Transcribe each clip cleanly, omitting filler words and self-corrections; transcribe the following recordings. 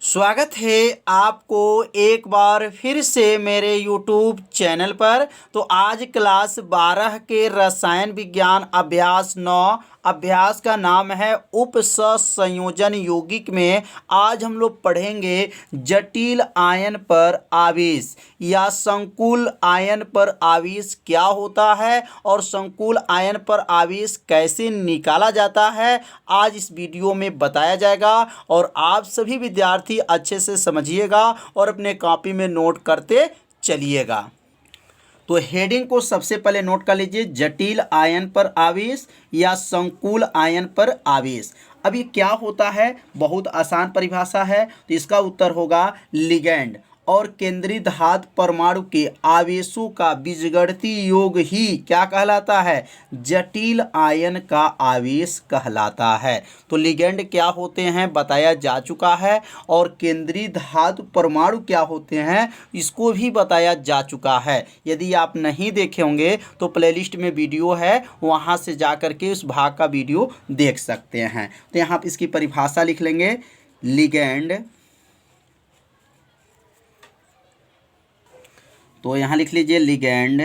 स्वागत है आपको एक बार फिर से मेरे YouTube चैनल पर। तो आज क्लास 12 के रसायन विज्ञान अभ्यास 9 अभ्यास का नाम है उप सहसंयोजन यौगिक में आज हम लोग पढ़ेंगे जटिल आयन पर आवेश या संकुल आयन पर आवेश क्या होता है और संकुल आयन पर आवेश कैसे निकाला जाता है। आज इस वीडियो में बताया जाएगा और आप सभी विद्यार्थी अच्छे से समझिएगा और अपने कॉपी में नोट करते चलिएगा। तो हेडिंग को सबसे पहले नोट कर लीजिए, जटिल आयन पर आवेश या संकुल आयन पर आवेश। अब ये क्या होता है, बहुत आसान परिभाषा है, तो इसका उत्तर होगा लिगैंड और केंद्रीय धातु परमाणु के आवेशों का बीजगणितीय योग ही क्या कहलाता है, जटिल आयन का आवेश कहलाता है। तो लिगैंड क्या होते हैं बताया जा चुका है और केंद्रीय धातु परमाणु क्या होते हैं इसको भी बताया जा चुका है। यदि आप नहीं देखे होंगे तो प्लेलिस्ट में वीडियो है, वहां से जा करके उस भाग का वीडियो देख सकते हैं। तो यहाँ इसकी परिभाषा लिख लेंगे, लिगैंड, तो यहाँ लिख लीजिए लिगैंड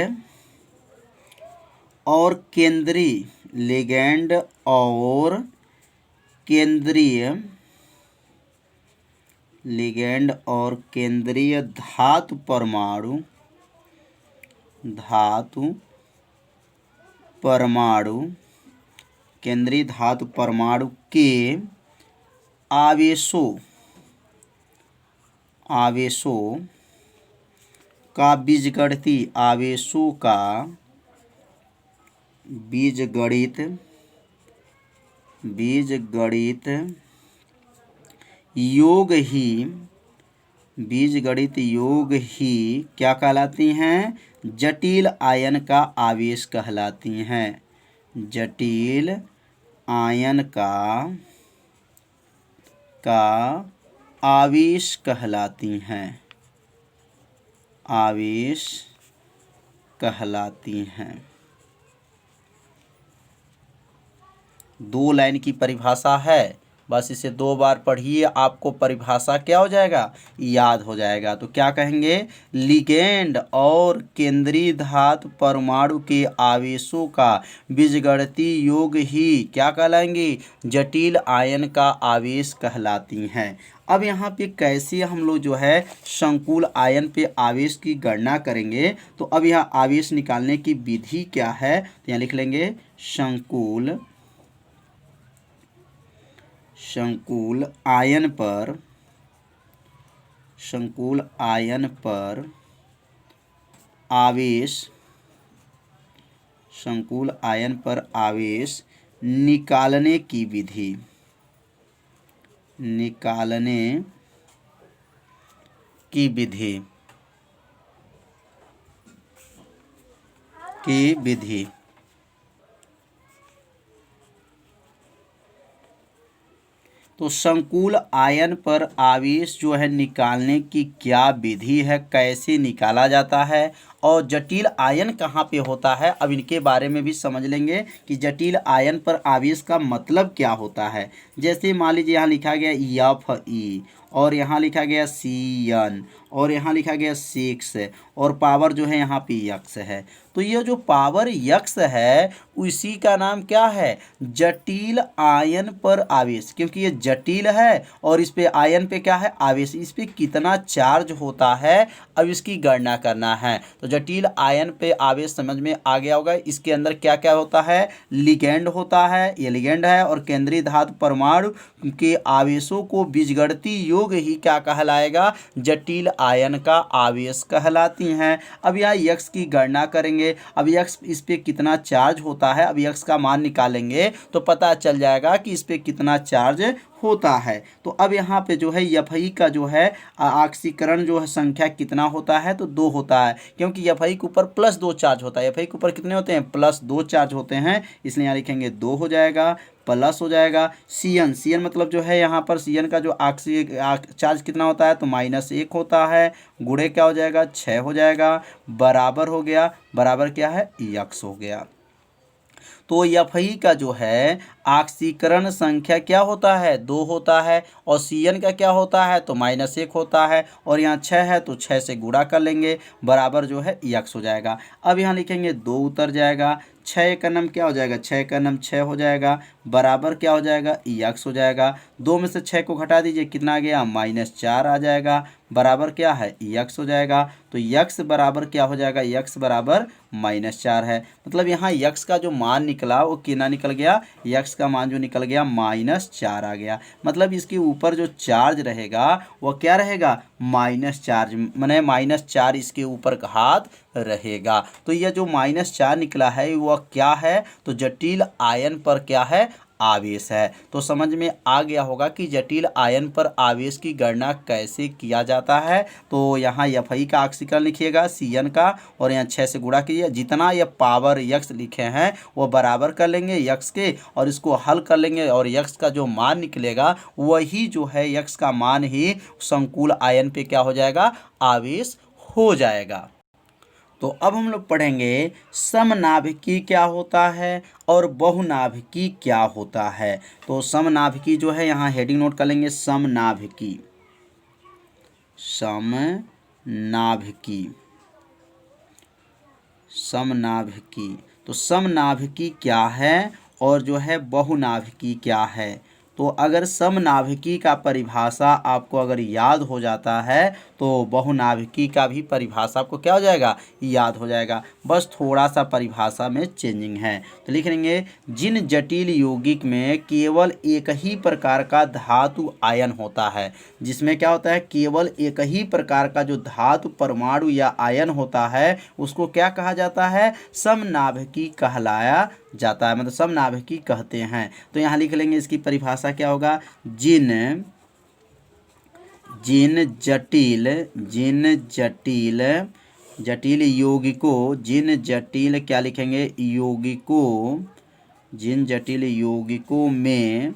और केंद्रीय, लिगैंड और केंद्रीय, लिगैंड और केंद्रीय धातु परमाणु, धातु परमाणु, केंद्रीय धातु परमाणु के आवेशों, आवेशों का बीजगणितीय, आवेशों का बीजगणित, बीजगणित योग ही, बीजगणित योग ही क्या कहलाती हैं, जटिल आयन का आवेश कहलाती हैं। जटिल आयन का आवेश कहलाती हैं, आवेश कहलाती हैं। दो लाइन की परिभाषा है, बस इसे दो बार पढ़िए, आपको परिभाषा क्या हो जाएगा, याद हो जाएगा। तो क्या कहेंगे, लिगैंड और केंद्रीय धातु परमाणु के आवेशों का बीजगणितीय योग ही क्या कहलाएंगे, जटिल आयन का आवेश कहलाती हैं। अब यहाँ पे कैसे हम लोग जो है संकुल आयन पे आवेश की गणना करेंगे, तो अब यहाँ आवेश निकालने की विधि क्या है, तो यहाँ लिख लेंगे संकुल, संकुल आयन पर, संकुल आयन पर आवेश, संकुल आयन पर आवेश निकालने की विधि, निकालने की विधि, की विधि। तो संकुल आयन पर आवेश जो है निकालने की क्या विधि है, कैसे निकाला जाता है और जटिल आयन कहाँ पे होता है, अब इनके बारे में भी समझ लेंगे कि जटिल आयन पर आवेश का मतलब क्या होता है। जैसे मान लीजिए यहाँ लिखा गया Fe और यहाँ लिखा गया Cn और यहाँ लिखा गया 6 और पावर जो है यहाँ पे यक्स है। तो ये जो पावर यक्स है उसी का नाम क्या है, जटिल आयन पर आवेश, क्योंकि ये जटिल है और इस पे आयन पे क्या है, आवेश, इस पे कितना चार्ज होता है अब इसकी गणना करना है। तो जटिल आयन पे आवेश समझ में आ गया होगा। इसके अंदर क्या क्या होता है, लिगैंड होता है, ये लिगैंड है और केंद्रीय धातु परमाणु के आवेशों को बीजगणितीय योग ही क्या कहलाएगा, जटिल आयन का आवेश कहलाती हैं। अब यहाँ यक्स की गणना करेंगे, अब यक्स इस पे कितना चार्ज होता है, अब यक्स का मान निकालेंगे तो पता चल जाएगा कि इस पे कितना चार्ज होता है। तो अब यहाँ पे जो है Fe का जो है ऑक्सीकरण जो है संख्या कितना होता है, तो 2 होता है, क्योंकि Fe के ऊपर +2 चार्ज होता है। Fe के ऊपर कितने होते हैं, +2 चार्ज होते हैं, इसलिए यहाँ लिखेंगे 2 हो जाएगा, प्लस हो जाएगा Cn, Cn मतलब जो है यहाँ पर Cn का जो चार्ज कितना होता है, तो -1 होता है, गुणे क्या हो जाएगा, 6 हो जाएगा, बराबर हो गया, बराबर क्या है, यक्स हो गया। तो Fe का जो है ऑक्सीकरण संख्या क्या होता है, 2 होता है, और Cn का क्या होता है, तो -1 होता है, और यहाँ 6 है तो 6 से गुणा कर लेंगे, बराबर जो है x हो जाएगा। अब यहाँ लिखेंगे 2 उतर जाएगा, 6 का नम क्या हो जाएगा, 6 का नम 6 हो जाएगा, बराबर क्या हो जाएगा, x हो जाएगा। 2 में से 6 को घटा दीजिए, कितना आ गया, -4 आ जाएगा, बराबर क्या है, x हो जाएगा। तो x बराबर क्या हो जाएगा, x बराबर -4 है। मतलब यहाँ x का जो मान निकला वो कितना निकल गया, x का मान जो निकल गया -4 आ गया। मतलब इसके ऊपर जो चार्ज रहेगा वह क्या रहेगा, माइनस चार्ज, माने -4 इसके ऊपर घात रहेगा। तो यह जो -4 निकला है वह क्या है, तो जटिल आयन पर क्या है, आवेश है। तो समझ में आ गया होगा कि जटिल आयन पर आवेश की गणना कैसे किया जाता है। तो यहाँ Fe का ऑक्सीकरण लिखिएगा, Cn का, और यहाँ 6 से गुणा कीजिए, जितना यह पावर x लिखे हैं वो बराबर कर लेंगे x के, और इसको हल कर लेंगे, और x का जो मान निकलेगा वही जो है x का मान ही संकुल आयन पे क्या हो जाएगा, आवेश हो जाएगा। तो अब हम लोग पढ़ेंगे समनाभिकी क्या होता है और बहुनाभिकी क्या होता है। तो समनाभिकी जो है यहाँ हेडिंग नोट कर लेंगे, समनाभिकी, समनाभिकी, समनाभिकी। तो समनाभिकी क्या है और जो है बहुनाभिकी क्या है। तो अगर समनाभिकी का परिभाषा आपको अगर याद हो जाता है तो बहुनाभिकी का भी परिभाषा आपको क्या हो जाएगा, याद हो जाएगा। बस थोड़ा सा परिभाषा में चेंजिंग है। तो लिख लेंगे, जिन जटिल यौगिक में केवल एक ही प्रकार का धातु आयन होता है, जिसमें क्या होता है, केवल एक ही प्रकार का जो धातु परमाणु या आयन होता है उसको क्या कहा जाता है, समनाभिकी कहलाया जाता है, मतलब समनाभिकी कहते हैं। तो यहाँ लिख लेंगे, इसकी परिभाषा क्या होगा, जिन जटिल यौगिकों, जिन जटिल क्या लिखेंगे, यौगिकों, जिन जटिल यौगिकों में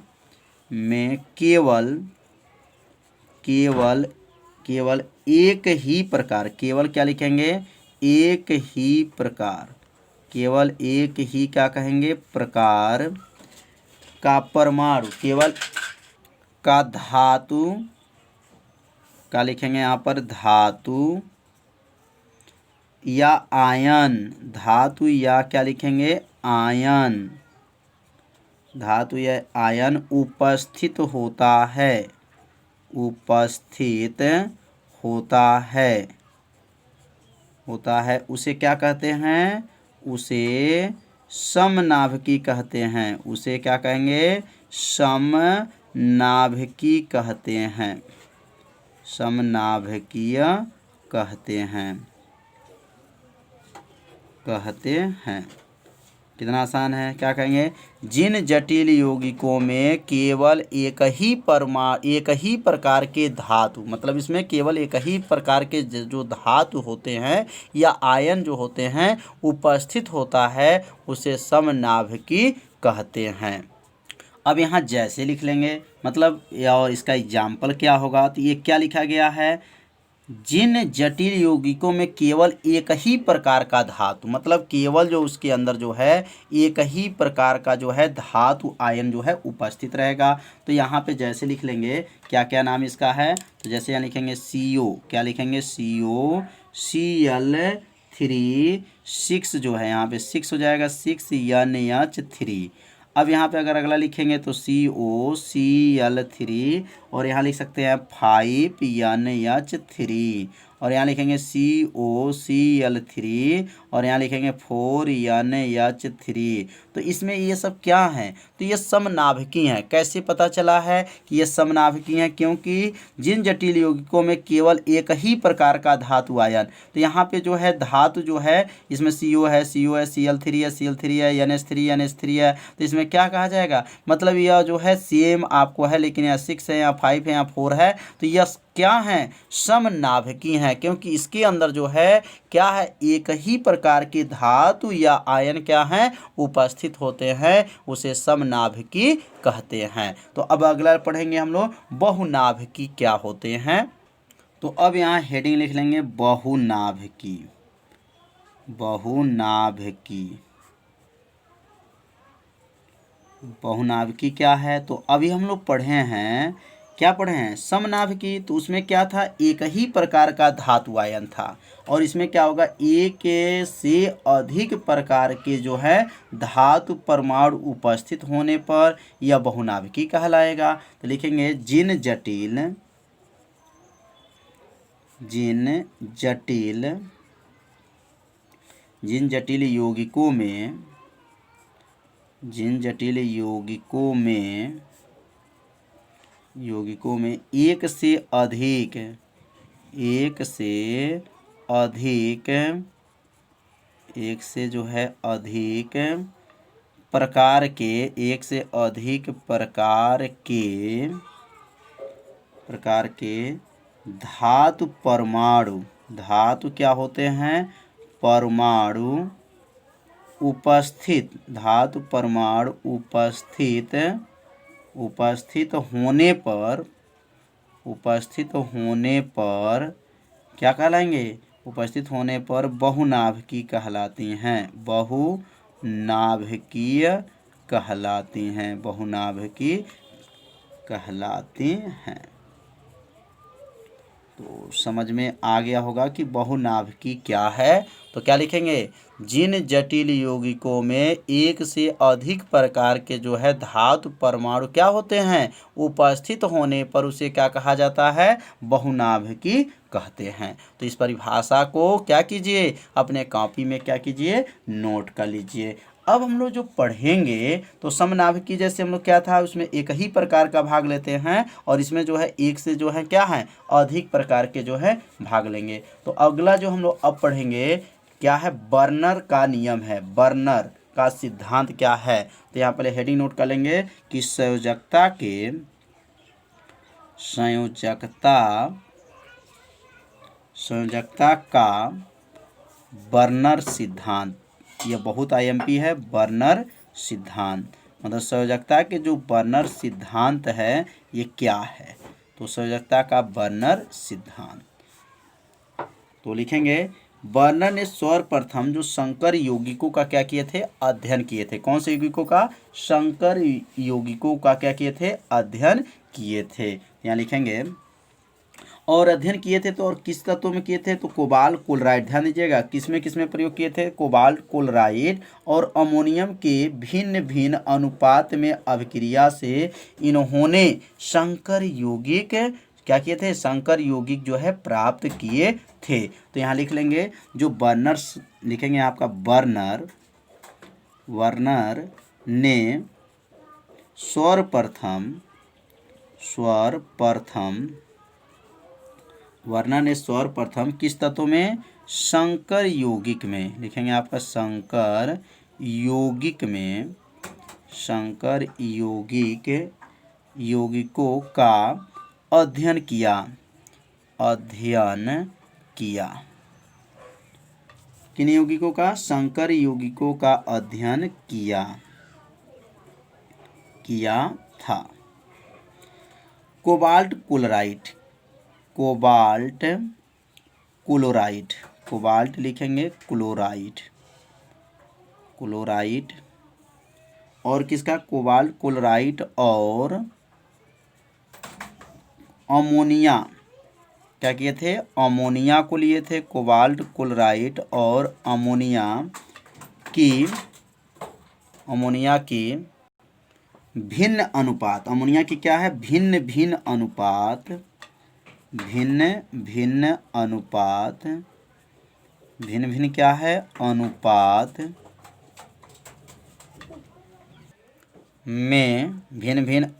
केवल एक ही प्रकार, केवल क्या लिखेंगे, एक ही प्रकार, केवल एक ही क्या कहेंगे, प्रकार का परमाणु, केवल का धातु का लिखेंगे यहाँ पर, धातु या आयन, धातु या क्या लिखेंगे, आयन, धातु या आयन उपस्थित होता है, उपस्थित होता है, उसे क्या कहते हैं, उसे समनाभिकी कहते हैं, उसे क्या कहेंगे, समनाभिकी कहते हैं, समनाभिकीय कहते हैं। कितना आसान है, क्या कहेंगे, जिन जटिल यौगिकों में केवल एक ही प्रकार के धातु, मतलब इसमें केवल एक ही प्रकार के जो धातु होते हैं या आयन जो होते हैं उपस्थित होता है, उसे समनाभिकी कहते हैं। अब यहाँ जैसे लिख लेंगे, मतलब और इसका एग्जाम्पल क्या होगा, तो ये क्या लिखा गया है, जिन जटिल यौगिकों में केवल एक ही प्रकार का धातु, मतलब केवल जो उसके अंदर जो है एक ही प्रकार का जो है धातु आयन जो है उपस्थित रहेगा। तो यहाँ पे जैसे लिख लेंगे, क्या क्या नाम इसका है, तो जैसे यहाँ लिखेंगे CO, क्या लिखेंगे, CO, Cl3 6 जो है यहाँ पे 6 हो जाएगा, 6NH3। अब यहाँ पे अगर अगला लिखेंगे तो COCl3, और यहाँ लिख सकते हैं 5NH3, और यहाँ लिखेंगे COCl3, और यहाँ लिखेंगे 4NH3। तो इसमें ये सब क्या हैं, तो ये समनाभिकी हैं। कैसे पता चला है कि ये समनाभिकी हैं, क्योंकि जिन जटिल यौगिकों में केवल एक ही प्रकार का धातु आयन, तो यहाँ पे जो है धातु जो है इसमें CO है, Cl3 है, Cl3 है, NH3 है, तो इसमें क्या कहा जाएगा, मतलब यह जो है सेम आपको है, लेकिन यहाँ 6 है, यहाँ 5 है, यहाँ 4 है, तो यह क्या है, समनाभिकी हैं, क्योंकि इसके अंदर जो है क्या है, एक ही प्रकार के धातु या आयन क्या हैं, उपस्थित होते हैं, उसे समनाभिकी कहते हैं। तो अब अगला पढ़ेंगे हम लोग बहुनाभिकी क्या होते हैं। तो अब यहाँ हेडिंग लिख लेंगे, बहुनाभिकी, बहुनाभिकी, बहुनाभिकी क्या है? तो अभी हम लोग पढ़े हैं, क्या पढ़े हैं? समनाभिकी। तो उसमें क्या था? एक ही प्रकार का धातु आयन था। और इसमें क्या होगा? एक से अधिक प्रकार के जो है धातु परमाणु उपस्थित होने पर यह बहुनाभिकी कहलाएगा। तो लिखेंगे जिन जटिल यौगिकों में एक से अधिक प्रकार के धातु क्या होते हैं? परमाणु उपस्थित होने पर क्या कहलाएंगे? उपस्थित होने पर बहुनाभिकी कहलाती हैं। बहुनाभिकीय कहलाती हैं। तो समझ में आ गया होगा कि बहुनाभिकी क्या है। तो क्या लिखेंगे? जिन जटिल यौगिकों में एक से अधिक प्रकार के जो है धातु परमाणु क्या होते हैं? उपस्थित होने पर उसे क्या कहा जाता है? बहुनाभिकी कहते हैं। तो इस परिभाषा को क्या कीजिए? अपने कॉपी में क्या कीजिए? नोट कर लीजिए। अब हम लोग जो पढ़ेंगे तो समनाभिकी जैसे हम लोग क्या था, उसमें एक ही प्रकार का भाग लेते हैं और इसमें जो है एक से जो है क्या है? अधिक प्रकार के जो है भाग लेंगे। तो अगला जो हम लोग अब पढ़ेंगे क्या है? बर्नर का नियम है। बर्नर का सिद्धांत क्या है? तो यहाँ पहले हेडिंग नोट कर लेंगे कि संयोजकता का बर्नर सिद्धांत, यह बहुत आईएमपी है। बर्नर सिद्धांत मतलब संयोजकता के जो बर्नर सिद्धांत है ये क्या है? तो संयोजकता का बर्नर सिद्धांत तो लिखेंगे बर्नर ने सर्वप्रथम जो संकर यौगिकों का क्या किए थे? अध्ययन किए थे। कौन से यौगिकों का? संकर यौगिकों का क्या किए थे? अध्ययन किए थे। यहाँ लिखेंगे और अध्ययन किए थे। तो और किस तत्वों में किए थे? तो कोबाल्ट क्लोराइड, ध्यान दीजिएगा किसमें प्रयोग किए थे? कोबाल्ट क्लोराइड और अमोनियम के भिन्न भिन्न अनुपात में अभिक्रिया से इन्होंने संकर यौगिक क्या किए थे? संकर यौगिक जो है प्राप्त किए थे। तो यहाँ लिख लेंगे जो बर्नर लिखेंगे आपका वर्नर ने सर्वप्रथम किस तत्व में? संकर यौगिक में। लिखेंगे आपका संकर यौगिकों का अध्ययन किया। किन यौगिकों का? संकर यौगिकों का अध्ययन किया था। कोबाल्ट लिखेंगे क्लोराइड और किसका? कोबाल्ट क्लोराइड और अमोनिया क्या किए थे? अमोनिया को लिए थे। कोबाल्ट क्लोराइड और अमोनिया की भिन्न अनुपात। अमोनिया की क्या है? भिन्न भिन्न क्या है?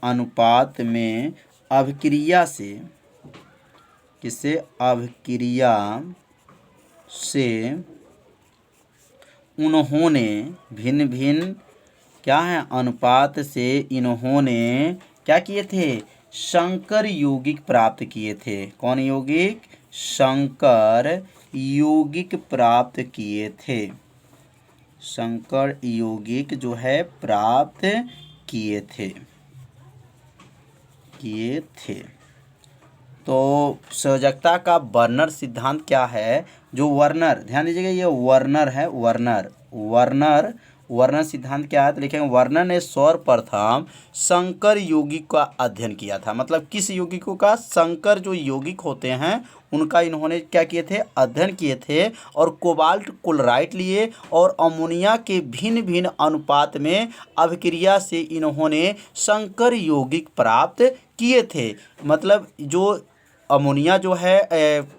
अनुपात में अभिक्रिया से उन्होंने भिन्न क्या है? अनुपात से इन्होंने क्या किए थे? संकर यौगिक प्राप्त किए थे। कौन यौगिक? संकर यौगिक प्राप्त किए थे। संकर यौगिक जो है प्राप्त किए थे। तो संयोजकता का बर्नर सिद्धांत क्या है? जो वर्नर, ध्यान दीजिएगा ये वर्नर है। वर्नर वर्णन सिद्धांत क्या है, तो लिखेंगे वर्णन ने सर्वप्रथम शंकर यौगिक का अध्ययन किया था। मतलब किस यौगिकों का? शंकर जो यौगिक होते हैं उनका इन्होंने क्या किए थे? अध्ययन किए थे। और कोबाल्ट क्लोराइड लिए और अमोनिया के भिन्न भिन्न अनुपात में अभिक्रिया से इन्होंने शंकर यौगिक प्राप्त किए थे। मतलब जो अमोनिया जो है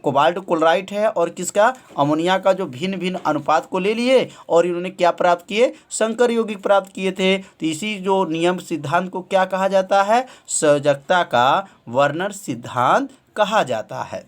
कोबाल्ट क्लोराइड है, और किसका? अमोनिया का जो भिन्न भिन्न अनुपात को ले लिए और इन्होंने क्या प्राप्त किए? शंकर यौगिक प्राप्त किए थे। तो इसी जो नियम सिद्धांत को क्या कहा जाता है? संयोजकता का वर्णन सिद्धांत कहा जाता है।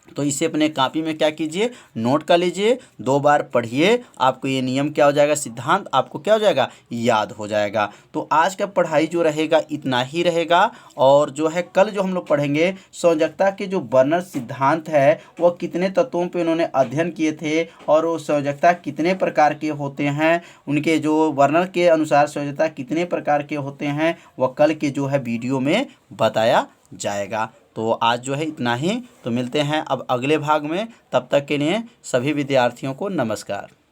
तो इसे अपने कॉपी में क्या कीजिए? नोट कर लीजिए, 2 बार पढ़िए, आपको ये नियम क्या हो जाएगा? सिद्धांत आपको क्या हो जाएगा? याद हो जाएगा। तो आज का पढ़ाई जो रहेगा इतना ही रहेगा। और जो है कल जो हम लोग पढ़ेंगे संयोजकता के जो वर्णन सिद्धांत है वह कितने तत्वों पे उन्होंने अध्ययन किए थे और वो संयोजकता कितने प्रकार के होते हैं, उनके जो वर्णन के अनुसार संयोजकता कितने प्रकार के होते हैं, वह कल के जो है वीडियो में बताया जाएगा। तो आज जो है इतना ही। तो मिलते हैं अब अगले भाग में, तब तक के लिए सभी विद्यार्थियों को नमस्कार।